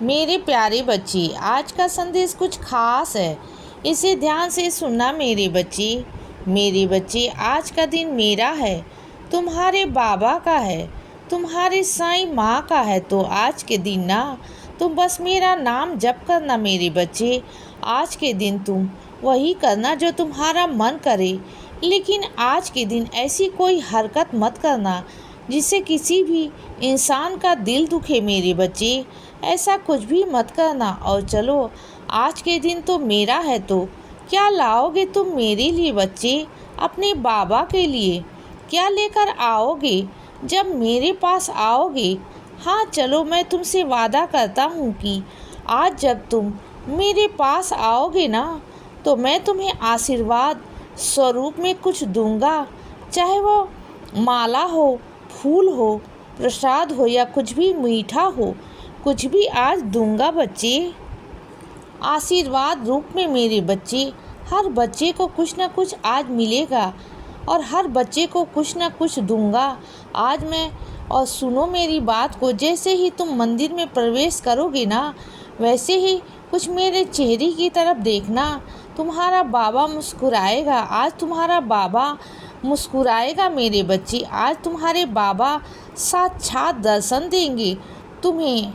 मेरे प्यारे बच्चे, आज का संदेश कुछ खास है। इसे ध्यान से सुनना मेरे बच्चे। मेरे बच्चे, आज का दिन मेरा है, तुम्हारे बाबा का है, तुम्हारे साईं माँ का है। तो आज के दिन ना तुम बस मेरा नाम जप करना मेरे बच्चे। आज के दिन तुम वही करना जो तुम्हारा मन करे, लेकिन आज के दिन ऐसी कोई हरकत मत करना जिससे किसी भी इंसान का दिल दुखे मेरे बच्चे। ऐसा कुछ भी मत करना। और चलो, आज के दिन तो मेरा है, तो क्या लाओगे तुम मेरे लिए बच्चे? अपने बाबा के लिए क्या लेकर आओगे जब मेरे पास आओगे? हाँ चलो, मैं तुमसे वादा करता हूँ कि आज जब तुम मेरे पास आओगे ना, तो मैं तुम्हें आशीर्वाद स्वरूप में कुछ दूंगा। चाहे वो माला हो, फूल हो, प्रसाद हो या कुछ भी मीठा हो, कुछ भी आज दूंगा बच्चे। आशीर्वाद रूप में मेरे बच्चे। हर बच्चे को कुछ ना कुछ आज मिलेगा और हर बच्चे को कुछ ना कुछ दूंगा आज मैं। और सुनो मेरी बात को, जैसे ही तुम मंदिर में प्रवेश करोगे ना, वैसे ही कुछ मेरे चेहरे की तरफ देखना। तुम्हारा बाबा मुस्कुराएगा। आज तुम्हारा बाबा मुस्कुराएगा मेरे बच्चे। आज तुम्हारे बाबा साक्षात दर्शन देंगे तुम्हें।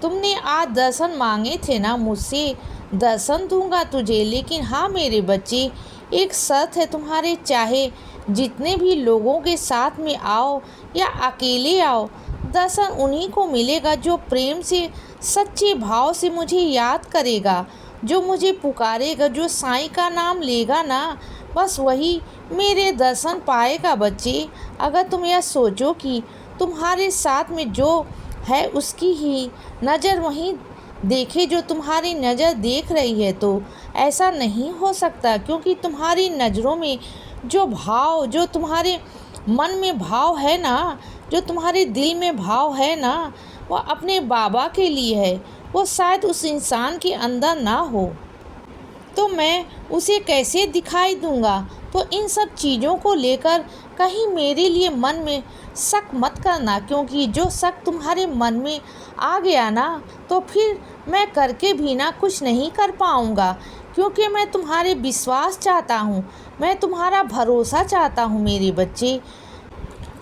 तुमने आज दर्शन मांगे थे ना मुझसे, दर्शन दूंगा तुझे। लेकिन हाँ मेरे बच्चे, एक शर्त है तुम्हारे, चाहे जितने भी लोगों के साथ में आओ या अकेले आओ, दर्शन उन्हीं को मिलेगा जो प्रेम से, सच्चे भाव से मुझे याद करेगा, जो मुझे पुकारेगा, जो साईं का नाम लेगा ना, बस वही मेरे दर्शन पाएगा बच्चे। अगर तुम यह सोचो कि तुम्हारे साथ में जो है उसकी ही नज़र वहीं देखे जो तुम्हारी नज़र देख रही है, तो ऐसा नहीं हो सकता। क्योंकि तुम्हारी नज़रों में जो भाव, जो तुम्हारे मन में भाव है ना, जो तुम्हारे दिल में भाव है ना, वह अपने बाबा के लिए है। वो शायद उस इंसान के अंदर ना हो, तो मैं उसे कैसे दिखाई दूंगा? तो इन सब चीज़ों को लेकर कहीं मेरे लिए मन में शक मत करना, क्योंकि जो शक तुम्हारे मन में आ गया ना, तो फिर मैं करके भी ना कुछ नहीं कर पाऊँगा। क्योंकि मैं तुम्हारे विश्वास चाहता हूँ, मैं तुम्हारा भरोसा चाहता हूँ मेरे बच्चे।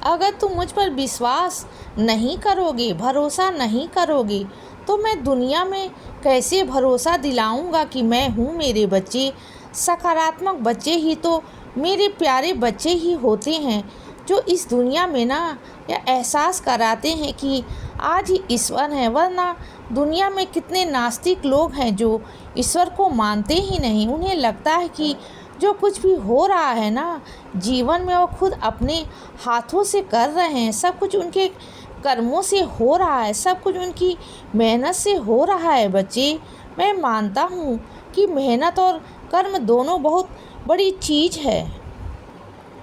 अगर तुम मुझ पर विश्वास नहीं करोगे, भरोसा नहीं करोगे, तो मैं दुनिया में कैसे भरोसा दिलाऊंगा कि मैं हूँ मेरे बच्चे। सकारात्मक बच्चे ही तो मेरे प्यारे बच्चे ही होते हैं, जो इस दुनिया में ना यह एहसास कराते हैं कि आज ही ईश्वर है। वरना दुनिया में कितने नास्तिक लोग हैं जो ईश्वर को मानते ही नहीं। उन्हें लगता है कि जो कुछ भी हो रहा है ना जीवन में, वो खुद अपने हाथों से कर रहे हैं। सब कुछ उनके कर्मों से हो रहा है, सब कुछ उनकी मेहनत से हो रहा है बच्चे। मैं मानता हूँ कि मेहनत और कर्म दोनों बहुत बड़ी चीज़ है।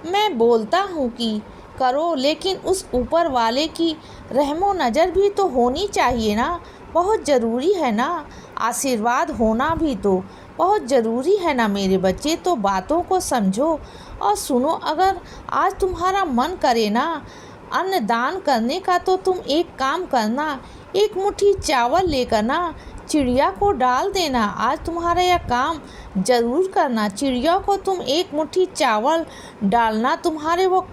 मैं बोलता हूँ कि करो, लेकिन उस ऊपर वाले की रहमो नज़र भी तो होनी चाहिए ना, बहुत ज़रूरी है ना। आशीर्वाद होना भी तो बहुत ज़रूरी है ना मेरे बच्चे। तो बातों को समझो और सुनो। अगर आज तुम्हारा मन करे ना अन्नदान करने का, तो तुम एक काम करना, एक मुट्ठी चावल लेकर ना चिड़िया को डाल देना। आज तुम्हारा यह काम ज़रूर करना। चिड़िया को तुम एक मुट्ठी चावल डालना। तुम्हारे वो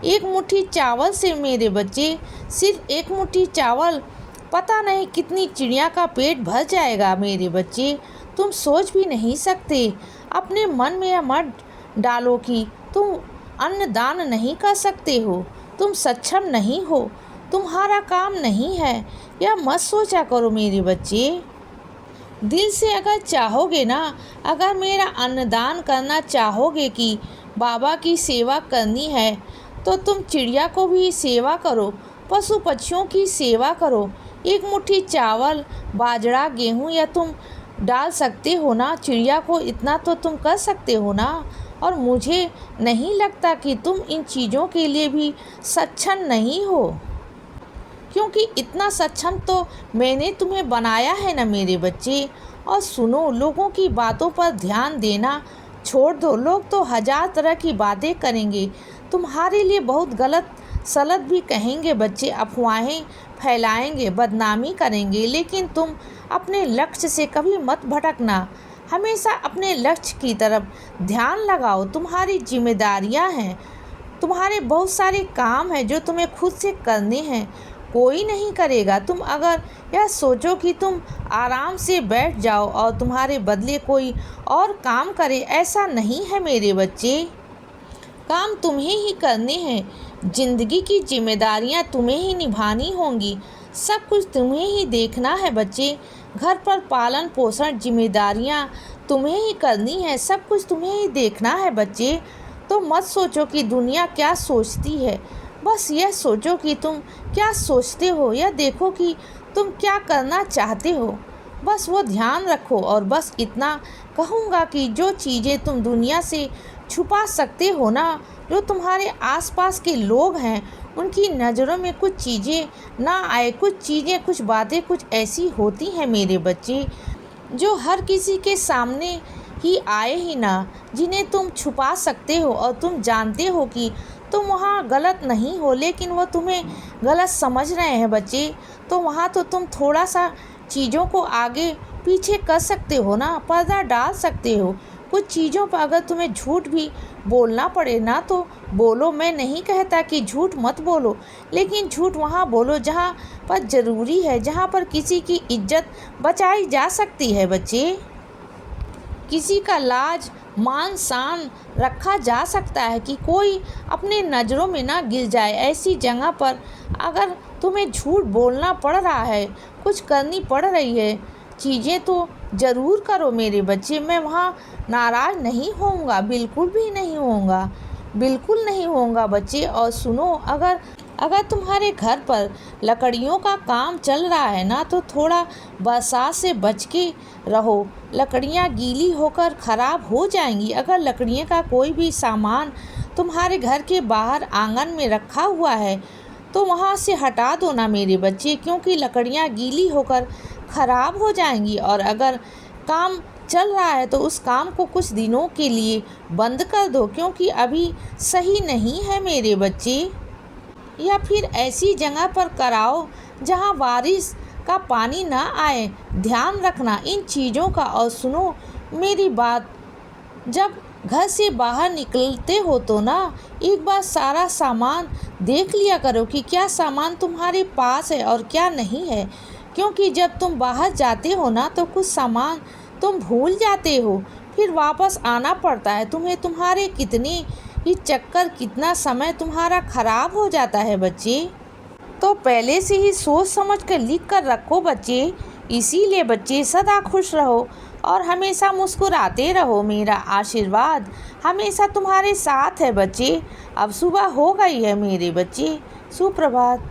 एक मुट्ठी चावल से मेरे बच्चे, सिर्फ एक मुट्ठी चावल, पता नहीं कितनी चिड़िया का पेट भर जाएगा मेरे बच्चे। तुम सोच भी नहीं सकते। अपने मन में यह मत डालो कि तुम अन्नदान नहीं कर सकते हो, तुम सक्षम नहीं हो, तुम्हारा काम नहीं है। यह मत सोचा करो मेरे बच्चे। दिल से अगर चाहोगे ना, अगर मेरा अन्नदान करना चाहोगे कि बाबा की सेवा करनी है, तो तुम चिड़िया को भी सेवा करो, पशु पक्षियों की सेवा करो। एक मुट्ठी चावल, बाजरा, गेहूँ या तुम डाल सकते हो ना चिड़िया को, इतना तो तुम कर सकते हो ना। और मुझे नहीं लगता कि तुम इन चीज़ों के लिए भी सक्षम नहीं हो, क्योंकि इतना सक्षम तो मैंने तुम्हें बनाया है ना मेरे बच्चे। और सुनो, लोगों की बातों पर ध्यान देना छोड़ दो। लोग तो हज़ार तरह की बातें करेंगे, तुम्हारे लिए बहुत गलत सलत भी कहेंगे बच्चे, अफवाहें फैलाएंगे, बदनामी करेंगे, लेकिन तुम अपने लक्ष्य से कभी मत भटकना। हमेशा अपने लक्ष्य की तरफ ध्यान लगाओ। तुम्हारी जिम्मेदारियां हैं, तुम्हारे बहुत सारे काम हैं जो तुम्हें खुद से करने हैं, कोई नहीं करेगा। तुम अगर यह सोचो कि तुम आराम से बैठ जाओ और तुम्हारे बदले कोई और काम करे, ऐसा नहीं है मेरे बच्चे। काम तुम्हें ही करने हैं, जिंदगी की जिम्मेदारियां तुम्हें ही निभानी होंगी, सब कुछ तुम्हें ही देखना है बच्चे। घर पर पालन पोषण जिम्मेदारियां तुम्हें ही करनी है, सब कुछ तुम्हें ही देखना है बच्चे। तो मत सोचो कि दुनिया क्या सोचती है, बस यह सोचो कि तुम क्या सोचते हो, यह देखो कि तुम क्या करना चाहते हो, बस वो ध्यान रखो। और बस इतना कहूँगा कि जो चीज़ें तुम दुनिया से छुपा सकते हो ना, जो तुम्हारे आसपास के लोग हैं उनकी नज़रों में कुछ चीज़ें ना आए, कुछ चीज़ें, कुछ बातें कुछ ऐसी होती हैं मेरे बच्चे जो हर किसी के सामने ही आए ही ना, जिन्हें तुम छुपा सकते हो और तुम जानते हो कि तुम वहाँ गलत नहीं हो, लेकिन वो तुम्हें गलत समझ रहे हैं बच्चे। तो वहाँ तो तुम थोड़ा सा चीज़ों को आगे पीछे कर सकते हो ना, पर्दा डाल सकते हो। कुछ चीज़ों पर अगर तुम्हें झूठ भी बोलना पड़े ना तो बोलो। मैं नहीं कहता कि झूठ मत बोलो, लेकिन झूठ वहाँ बोलो जहाँ पर ज़रूरी है, जहाँ पर किसी की इज्जत बचाई जा सकती है बच्चे, किसी का लाज मान शान रखा जा सकता है कि कोई अपने नज़रों में ना गिर जाए। ऐसी जगह पर अगर तुम्हें झूठ बोलना पड़ रहा है, कुछ करनी पड़ रही है चीज़ें, तो ज़रूर करो मेरे बच्चे। मैं वहाँ नाराज़ नहीं होऊंगा, बिल्कुल भी नहीं होऊंगा, बिल्कुल नहीं होऊंगा बच्चे। और सुनो, अगर तुम्हारे घर पर लकड़ियों का काम चल रहा है ना तो थोड़ा बरसात से बच के रहो, लकड़ियाँ गीली होकर ख़राब हो जाएंगी। अगर लकड़ियों का कोई भी सामान तुम्हारे घर के बाहर आंगन में रखा हुआ है तो वहाँ से हटा दो ना मेरे बच्चे, क्योंकि लकड़ियाँ गीली होकर ख़राब हो जाएंगी। और अगर काम चल रहा है तो उस काम को कुछ दिनों के लिए बंद कर दो, क्योंकि अभी सही नहीं है मेरे बच्चे। या फिर ऐसी जगह पर कराओ जहां बारिश का पानी ना आए। ध्यान रखना इन चीज़ों का। और सुनो मेरी बात, जब घर से बाहर निकलते हो तो ना एक बार सारा सामान देख लिया करो कि क्या सामान तुम्हारे पास है और क्या नहीं है, क्योंकि जब तुम बाहर जाते हो ना तो कुछ सामान तुम भूल जाते हो, फिर वापस आना पड़ता है तुम्हें। तुम्हारे कितने ही चक्कर, कितना समय तुम्हारा खराब हो जाता है बच्चे। तो पहले से ही सोच समझ कर लिख कर रखो बच्चे। इसीलिए बच्चे सदा खुश रहो और हमेशा मुस्कुराते रहो। मेरा आशीर्वाद हमेशा तुम्हारे साथ है बच्चे। अब सुबह हो गई है मेरे बच्चे, सुप्रभात।